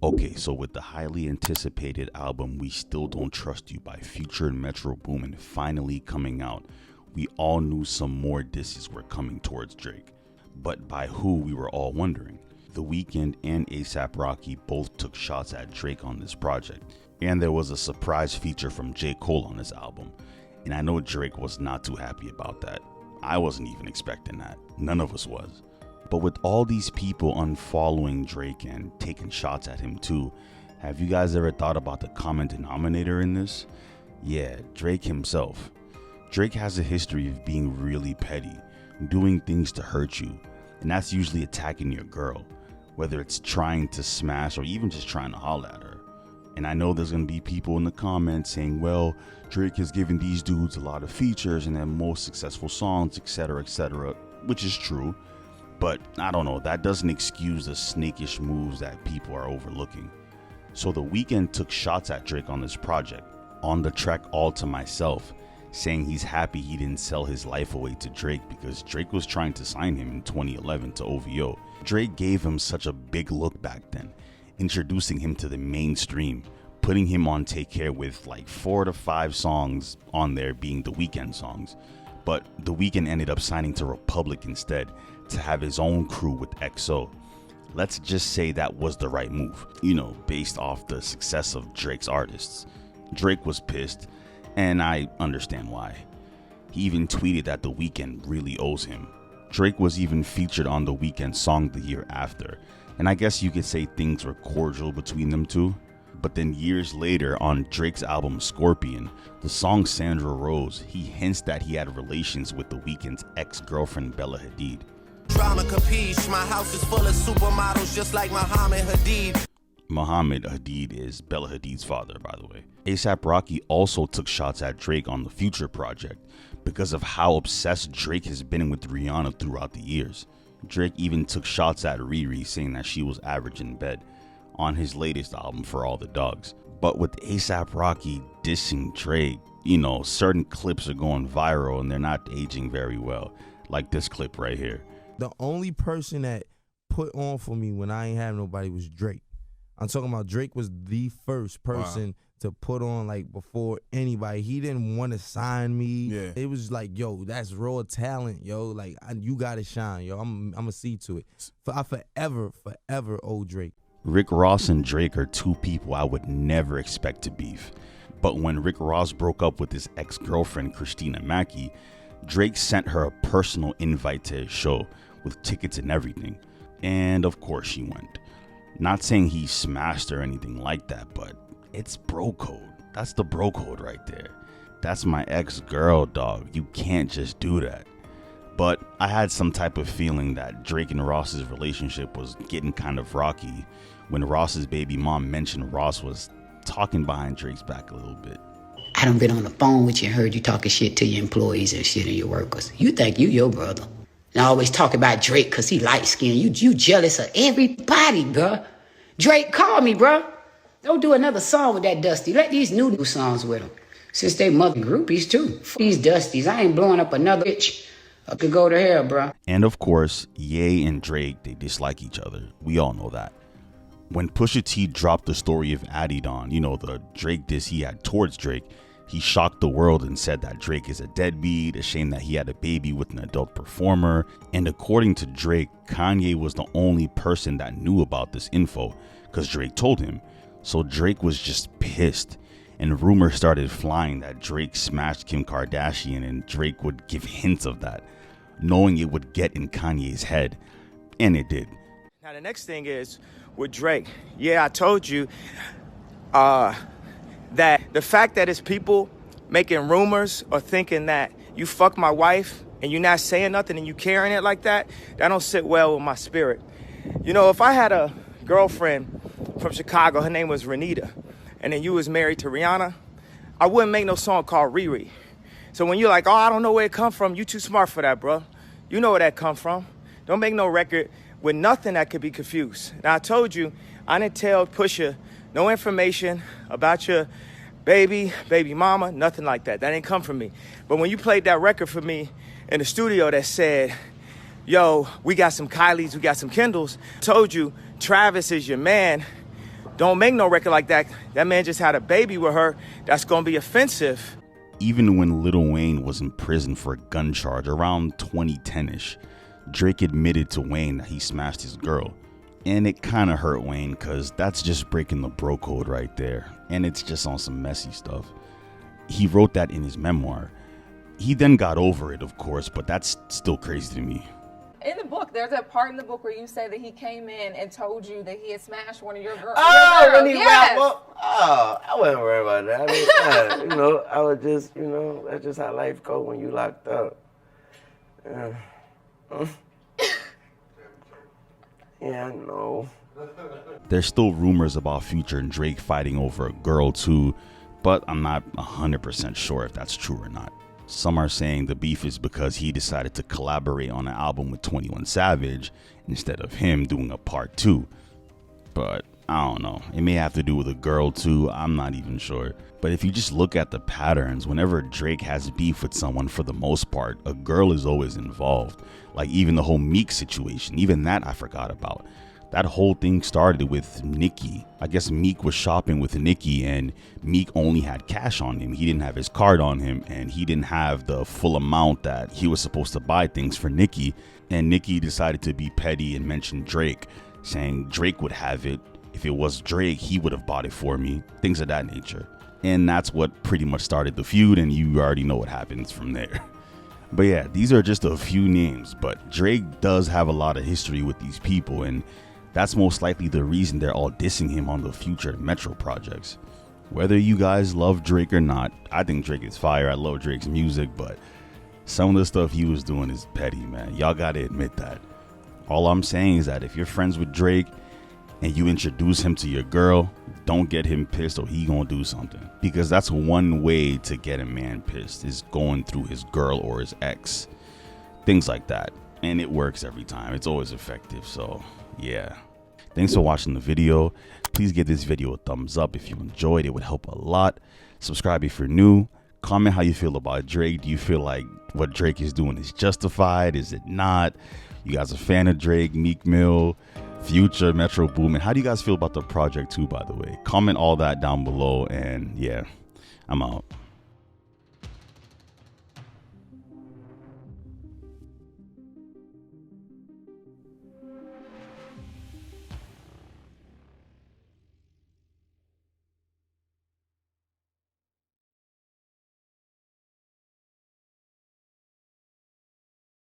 Okay, so with the highly anticipated album We Still Don't Trust You by Future and Metro Boomin finally coming out, we all knew some more disses were coming towards Drake. But by who, we were all wondering. The Weeknd and A$AP Rocky both took shots at Drake on this project, and there was a surprise feature from J. Cole on this album, and I know Drake was not too happy about that. I wasn't even expecting that. None of us was. But with all these people unfollowing Drake and taking shots at him too, have you guys ever thought about the common denominator in this? Yeah, Drake himself. Drake has a history of being really petty, doing things to hurt you, and that's usually attacking your girl, whether it's trying to smash or even just trying to holler at her. And I know there's going to be people in the comments saying, well, Drake has given these dudes a lot of features and their most successful songs, etc., which is true. But I don't know, that doesn't excuse the snakish moves that people are overlooking. So The Weeknd took shots at Drake on this project, on the track All to Myself, saying he's happy he didn't sell his life away to Drake because Drake was trying to sign him in 2011 to OVO. Drake gave him such a big look back then, introducing him to the mainstream, putting him on Take Care with like 4 to 5 songs on there being The Weeknd songs. But The Weeknd ended up signing to Republic instead to have his own crew with XO. Let's just say that was the right move, based off the success of Drake's artists. Drake was pissed, and I understand why. He even tweeted that The Weeknd really owes him. Drake was even featured on The Weeknd song the year after, and I guess you could say things were cordial between them two. But then years later on Drake's album Scorpion, the song Sandra Rose, he hints that he had relations with The Weeknd's ex-girlfriend Bella Hadid. Drama capiche, my house is full of supermodels just like Muhammad Hadid. Muhammad Hadid is Bella Hadid's father, by the way. A$AP Rocky also took shots at Drake on the Future project because of how obsessed Drake has been with Rihanna throughout the years. Drake even took shots at Riri, saying that she was average in bed, on his latest album For All the Dogs. But with A$AP Rocky dissing Drake, certain clips are going viral and they're not aging very well, like this clip right here. The only person that put on for me when I ain't have nobody was Drake. I'm talking about Drake was the first person to put on like before anybody. He didn't want to sign me. Yeah. It was like, yo, that's raw talent, yo. Like, you got to shine, yo. I'm going to see to it. I forever owe Drake. Rick Ross and Drake are two people I would never expect to beef. But when Rick Ross broke up with his ex-girlfriend Christina Mackey, Drake sent her a personal invite to his show with tickets and everything. And of course she went. Not saying he smashed or anything like that, but it's bro code. That's the bro code right there. That's my ex-girl, dog. You can't just do that. But I had some type of feeling that Drake and Ross's relationship was getting kind of rocky when Ross's baby mom mentioned Ross was talking behind Drake's back a little bit. I done been on the phone with you and heard you talking shit to your employees and shit and your workers. You think you your brother. And I always talk about Drake because he light-skinned. You jealous of everybody, bruh. Drake, call me, bruh. Don't do another song with that Dusty. Let these new songs with him. Since they mother groupies, too. F these Dusties. I ain't blowing up another bitch. I could go to hell, bruh. And of course, Ye and Drake, they dislike each other. We all know that. When Pusha T dropped the story of Adidon, the Drake diss he had towards Drake, he shocked the world and said that Drake is a deadbeat, ashamed that he had a baby with an adult performer. And according to Drake, Kanye was the only person that knew about this info because Drake told him. So Drake was just pissed. And rumors started flying that Drake smashed Kim Kardashian and Drake would give hints of that, knowing it would get in Kanye's head. And it did. Now the next thing is with Drake. Yeah, I told you that the fact that it's people making rumors or thinking that you fucked my wife and you're not saying nothing and you carrying it like that, that don't sit well with my spirit. If I had a girlfriend from Chicago, her name was Renita, and then you was married to Rihanna, I wouldn't make no song called Riri. So when you're like, oh, I don't know where it come from, you too smart for that, bro. You know where that come from. Don't make no record with nothing that could be confused. Now, I told you, I didn't tell Pusha no information about your baby mama, nothing like that. That ain't come from me. But when you played that record for me in the studio that said, yo, we got some Kylies, we got some Kendalls, told you Travis is your man, don't make no record like that. That man just had a baby with her. That's gonna be offensive. Even when Lil Wayne was in prison for a gun charge around 2010ish, Drake admitted to Wayne that he smashed his girl. And it kind of hurt Wayne because that's just breaking the bro code right there. And it's just on some messy stuff. He wrote that in his memoir. He then got over it, of course, but that's still crazy to me. In the book, there's a part in the book where you say that he came in and told you that he had smashed one of your girls. Oh, when he Yes. wrapped up? Oh, I wasn't worried about that. I mean, I was just, that's just how life goes when you locked up. Yeah, I know. There's still rumors about Future and Drake fighting over a girl too, but I'm not 100% sure if that's true or not. Some are saying the beef is because he decided to collaborate on an album with 21 Savage instead of him doing a part 2. But I don't know. It may have to do with a girl too. I'm not even sure. But if you just look at the patterns, whenever Drake has beef with someone, for the most part, a girl is always involved. Like even the whole Meek situation, even that I forgot about. That whole thing started with Nicki. I guess Meek was shopping with Nicki and Meek only had cash on him. He didn't have his card on him and he didn't have the full amount that he was supposed to buy things for Nicki. And Nicki decided to be petty and mention Drake, saying Drake would have it. If it was Drake, he would have bought it for me. Things of that nature. And that's what pretty much started the feud, and you already know what happens from there. But yeah, these are just a few names, but Drake does have a lot of history with these people, and that's most likely the reason they're all dissing him on the Future Metro projects. Whether you guys love Drake or not, I think Drake is fire. I love Drake's music, but some of the stuff he was doing is petty, man. Y'all gotta admit that. All I'm saying is that if you're friends with Drake and you introduce him to your girl, don't get him pissed or he gonna do something. Because that's one way to get a man pissed, is going through his girl or his ex. Things like that. And it works every time. It's always effective. So yeah. Thanks for watching the video. Please give this video a thumbs up if you enjoyed. It would help a lot. Subscribe if you're new. Comment how you feel about Drake. Do you feel like what Drake is doing is justified? Is it not? You guys a fan of Drake, Meek Mill, Future, Metro Boomin? How do you guys feel about the project too, by the way? Comment all that down below, and yeah, I'm out.